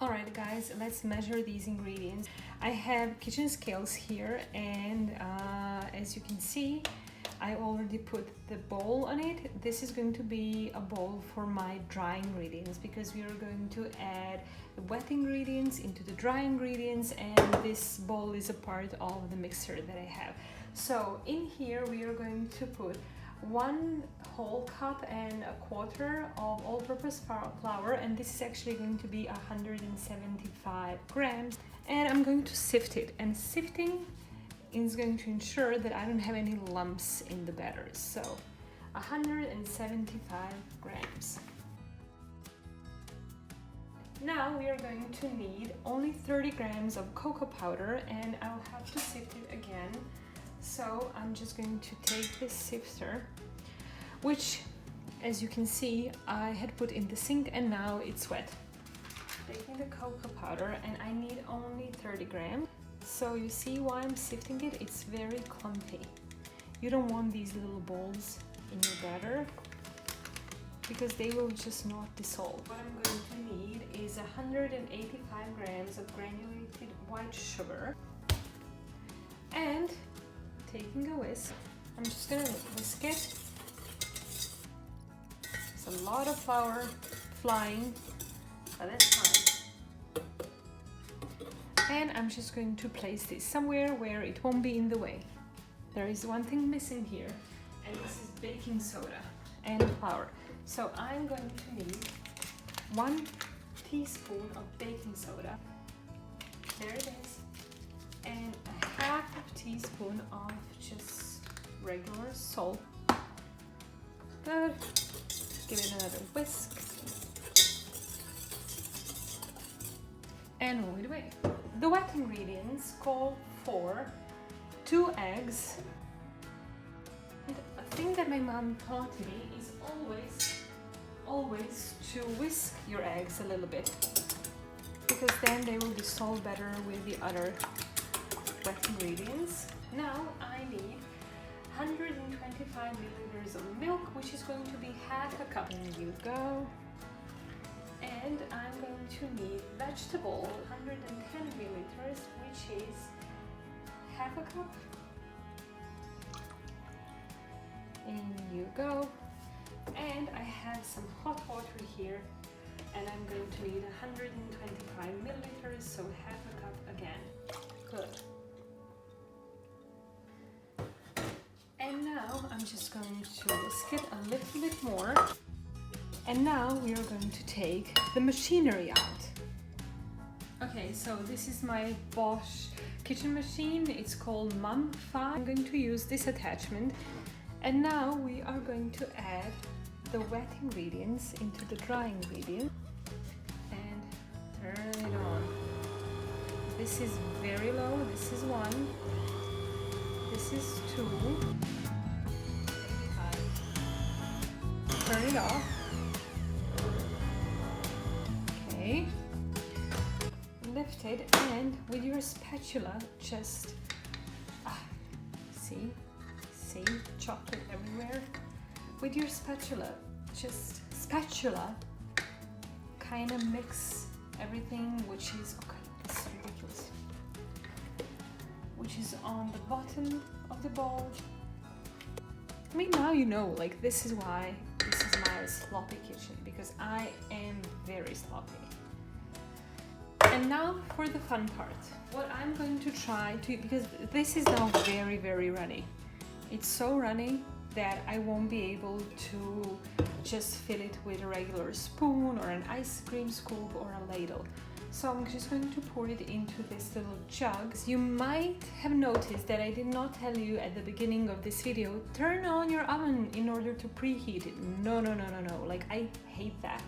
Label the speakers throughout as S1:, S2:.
S1: Alright guys, let's measure these ingredients. I have kitchen scales here, and as you can see, I already put the bowl on it. This is going to be a bowl for my dry ingredients, because we are going to add the wet ingredients into the dry ingredients, and this bowl is a part of the mixer that I have. So in here we are going to put 1 whole cup and a quarter of all-purpose flour, and this is actually going to be 175 grams, and I'm going to sift it, and sifting is going to ensure that I don't have any lumps in the batter. So 175 grams. Now we are going to need only 30 grams of cocoa powder, and I'll have to sift it again. So I'm just going to take this sifter, which, as you can see, I had put in the sink and now it's wet. Taking the cocoa powder, and I need only 30 grams. So you see why I'm sifting it? It's very clumpy. You don't want these little balls in your batter, because they will just not dissolve. What I'm going to need is 185 grams of granulated white sugar, and taking a whisk, I'm just gonna whisk it. There's a lot of flour flying, but that's fine. And I'm just going to place this somewhere where it won't be in the way. There is one thing missing here, and this is baking soda and flour. So I'm going to need 1 teaspoon of baking soda. There it is. And a half teaspoon of just regular salt. Good. Give it another whisk. And roll it away. The wet ingredients call for 2 eggs. And a thing that my mom taught me is always to whisk your eggs a little bit, because then they will dissolve better with the other wet ingredients. Now I need 125 milliliters of milk, which is going to be half a cup. There you go. And I'm going to need vegetable, 110 milliliters, which is half a cup. In you go. And I have some hot water here, and I'm going to need 125 milliliters, so half a cup again. Good. And now I'm just going to whisk it a little bit more. And now we are going to take the machinery out. Okay, so this is my Bosch kitchen machine. It's called Mum 5. I'm going to use this attachment. And now we are going to add the wet ingredients into the dry ingredient and turn it on. This is very low. This is 1. This is 2. Turn it off. Okay. Lift it, and with your spatula, just see chocolate everywhere. With your spatula, kind of mix everything, which is okay. This is ridiculous. Which is on the bottom of the bowl. I mean, now you know, like, this is why this is my sloppy kitchen, because I am very sloppy. And now for the fun part. What I'm going to try to, because this is now very, very runny. It's so runny that I won't be able to just fill it with a regular spoon or an ice cream scoop or a ladle. So I'm just going to pour it into this little jug. You might have noticed that I did not tell you at the beginning of this video, turn on your oven in order to preheat it. No. Like, I hate that,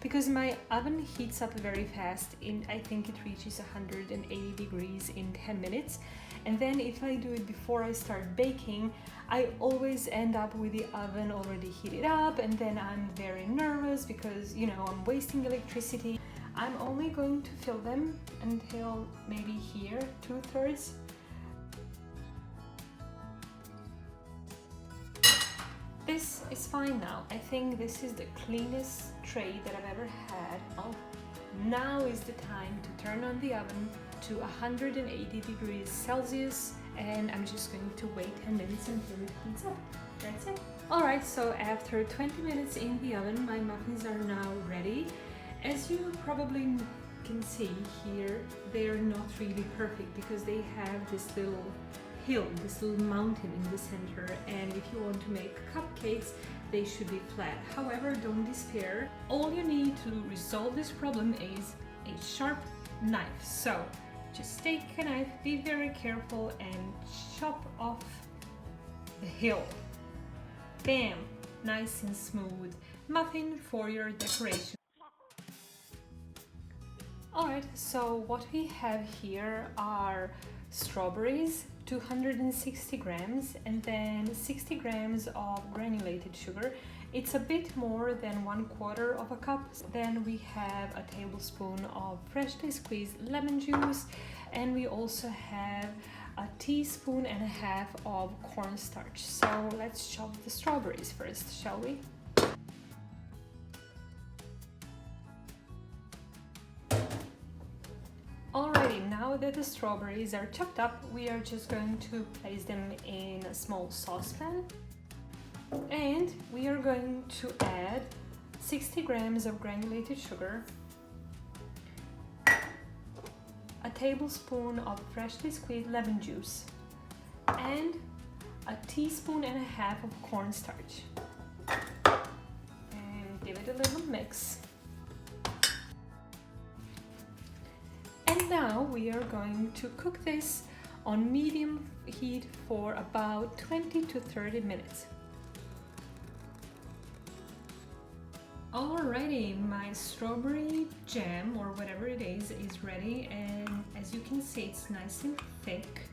S1: because my oven heats up very fast. I think it reaches 180 degrees in 10 minutes. And then if I do it before I start baking, I always end up with the oven already heated up, and then I'm very nervous because, you know, I'm wasting electricity. I'm only going to fill them until maybe here, 2/3. This is fine now. I think this is the cleanest tray that I've ever had. Now is the time to turn on the oven to 180 degrees Celsius, and I'm just going to wait 10 minutes until it heats up. That's it. Alright, so after 20 minutes in the oven, my muffins are now ready. As you probably can see here, they're not really perfect because they have this little hill, this little mountain in the center, and if you want to make cupcakes, they should be flat. However, don't despair. All you need to resolve this problem is a sharp knife. So just take a knife, be very careful, and chop off the hill. Bam! Nice and smooth muffin for your decoration. Alright, so what we have here are strawberries, 260 grams, and then 60 grams of granulated sugar. It's a bit more than 1/4 of a cup. Then we have a tablespoon of freshly squeezed lemon juice, and we also have a teaspoon and a half of cornstarch. So let's chop the strawberries first, shall we? Alrighty, now that the strawberries are chopped up, we are just going to place them in a small saucepan. And we are going to add 60 grams of granulated sugar, a tablespoon of freshly squeezed lemon juice, and a teaspoon and a half of cornstarch. And give it a little mix. And now we are going to cook this on medium heat for about 20 to 30 minutes. Alrighty, my strawberry jam, or whatever it is ready, and as you can see, it's nice and thick.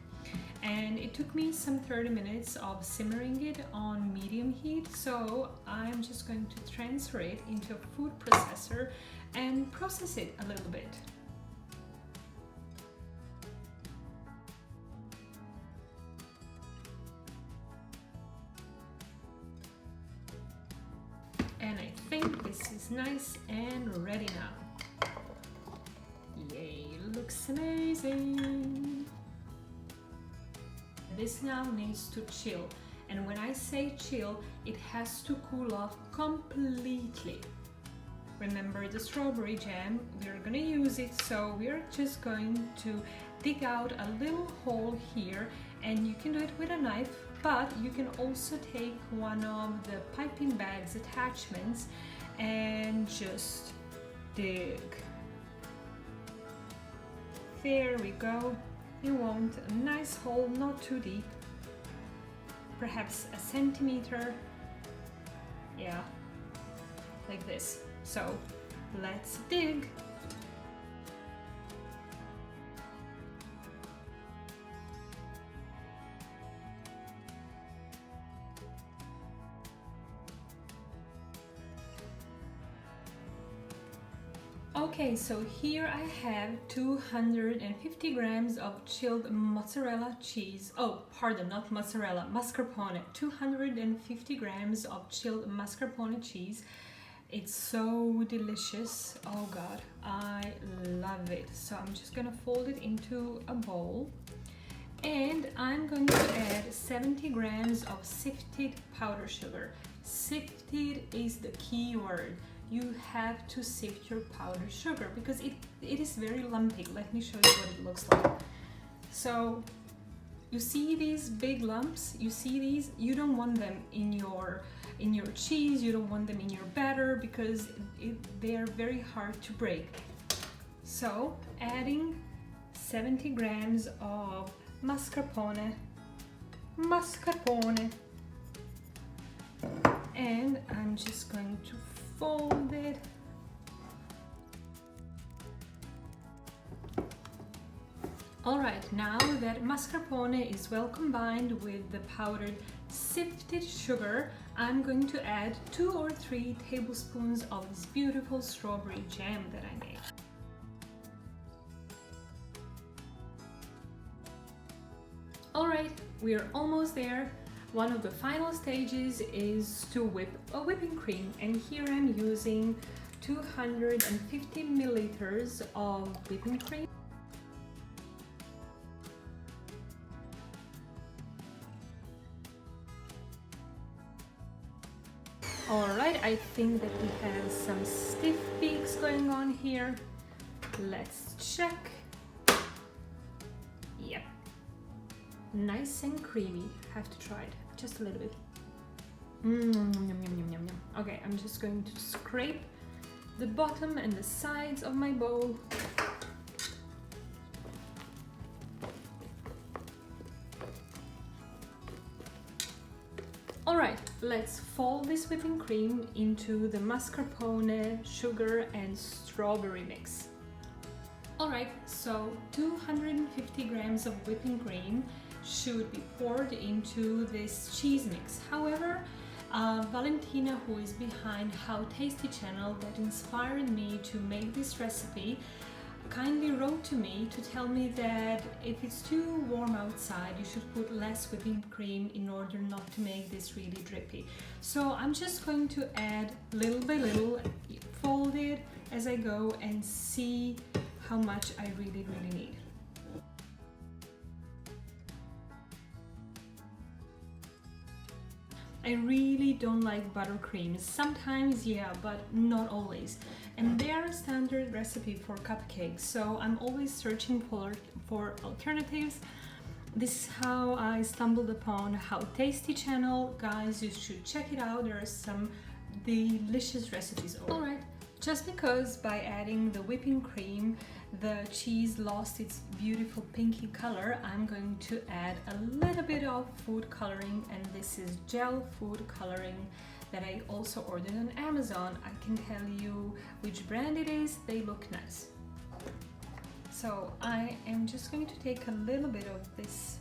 S1: And it took me some 30 minutes of simmering it on medium heat, so I'm just going to transfer it into a food processor and process it a little bit. And I think this is nice and ready now. Yay, looks amazing. This now needs to chill. And when I say chill, it has to cool off completely. Remember the strawberry jam, we're gonna use it, so we're just going to dig out a little hole here, and you can do it with a knife, but you can also take one of the piping bag's attachments and just dig. There we go. You want a nice hole, not too deep, perhaps a centimeter, yeah, like this. So let's dig. Okay, so here I have 250 grams of chilled mozzarella cheese. Oh, pardon, not mozzarella, mascarpone. 250 grams of chilled mascarpone cheese. It's so delicious. Oh God, I love it. So I'm just gonna fold it into a bowl. And I'm going to add 70 grams of sifted powdered sugar. Sifted is the key word. You have to sift your powdered sugar because it is very lumpy. Let me show you what it looks like. So you see these big lumps? You see these? You don't want them in your cheese, you don't want them in your batter because they are very hard to break. So adding 70 grams of mascarpone, and I'm just going to fold it. Alright, now that mascarpone is well combined with the powdered sifted sugar, I'm going to add 2 or 3 tablespoons of this beautiful strawberry jam that I made. Alright, we're almost there. One of the final stages is to whip a whipping cream, and here I'm using 250 milliliters of whipping cream. Alright, I think that we have some stiff peaks going on here. Let's check. Yep. Nice and creamy. Have to try it. Just a little bit. Yum, yum, yum, yum, yum. Okay, I'm just going to scrape the bottom and the sides of my bowl. Alright, let's fold this whipping cream into the mascarpone, sugar and strawberry mix. Alright, so 250 grams of whipping cream should be poured into this cheese mix. However, Valentina, who is behind How Tasty channel that inspired me to make this recipe, kindly wrote to me to tell me that if it's too warm outside, you should put less whipping cream in order not to make this really drippy. So I'm just going to add little by little, fold it as I go and see how much I really need. I really don't like buttercream. Sometimes, yeah, but not always. And they are a standard recipe for cupcakes, so I'm always searching for alternatives. This is how I stumbled upon How Tasty channel. Guys, you should check it out. There are some delicious recipes. Alright, just because by adding the whipping cream the cheese lost its beautiful pinky color, I'm going to add a little bit of food coloring, and this is gel food coloring that I also ordered on Amazon. I can tell you which brand it is, they look nice. So I am just going to take a little bit of this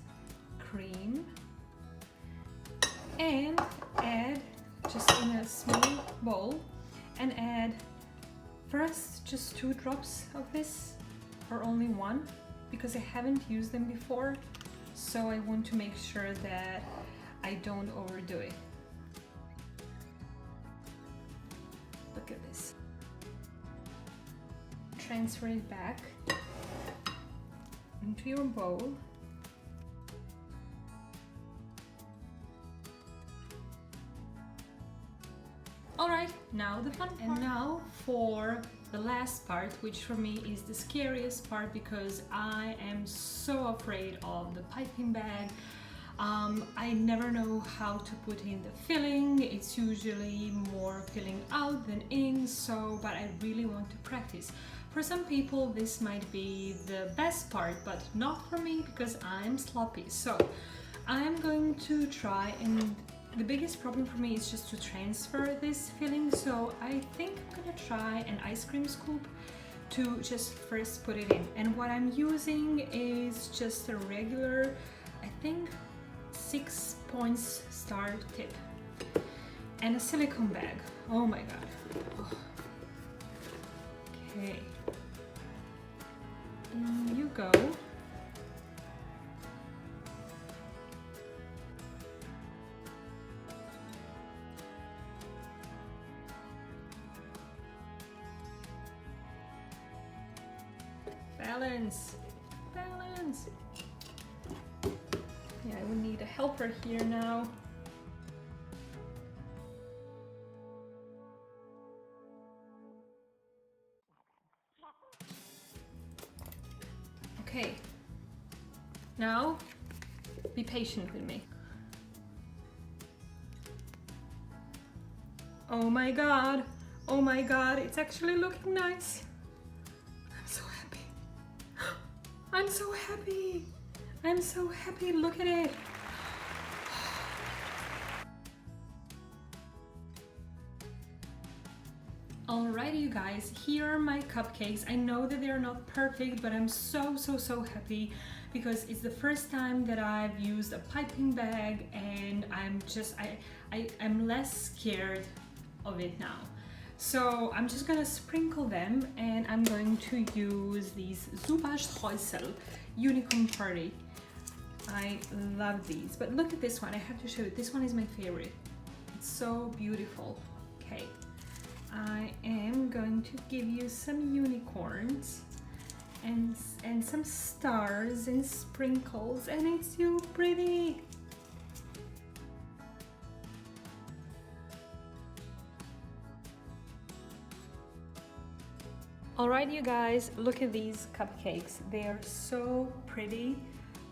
S1: cream and add just in a small bowl, and add first just 2 drops of this, or only 1, because I haven't used them before, so I want to make sure that I don't overdo it. Look at this. Transfer it back into your bowl. Alright, now the fun part. And now for the last part, which for me is the scariest part because I am so afraid of the piping bag. I never know how to put in the filling. It's usually more filling out than in, but I really want to practice. For some people this might be the best part, but not for me because I'm sloppy. So I'm going to try, and the biggest problem for me is just to transfer this filling, so I think I'm gonna try an ice cream scoop to just first put it in. And what I'm using is just a regular, I think 6 points star tip, and a silicone bag. Oh my god. Oh. Okay. In you go. Balance, balance. Yeah, I will need a helper here now. Okay, now be patient with me. Oh my god, it's actually looking nice. I'm so happy. I'm so happy. Look at it. Alrighty, you guys, here are my cupcakes. I know that they're not perfect, but I'm so happy because it's the first time that I've used a piping bag, and I'm less scared of it now. So I'm just gonna sprinkle them, and I'm going to use these Superstreusel Unicorn Party. I love these, but look at this one. I have to show you. This one is my favorite. It's so beautiful. Okay, I am going to give you some unicorns and some stars and sprinkles, and it's so pretty. Alright you guys, look at these cupcakes. They are so pretty.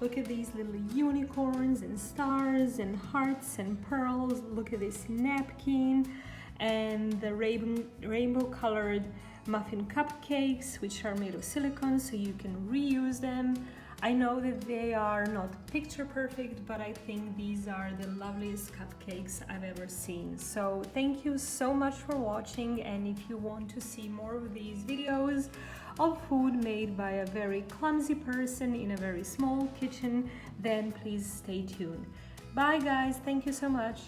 S1: Look at these little unicorns and stars and hearts and pearls. Look at this napkin and the rainbow colored muffin cupcakes, which are made of silicone, so you can reuse them. I know that they are not picture perfect, but I think these are the loveliest cupcakes I've ever seen. So thank you so much for watching, and if you want to see more of these videos of food made by a very clumsy person in a very small kitchen, then please stay tuned. Bye guys, thank you so much.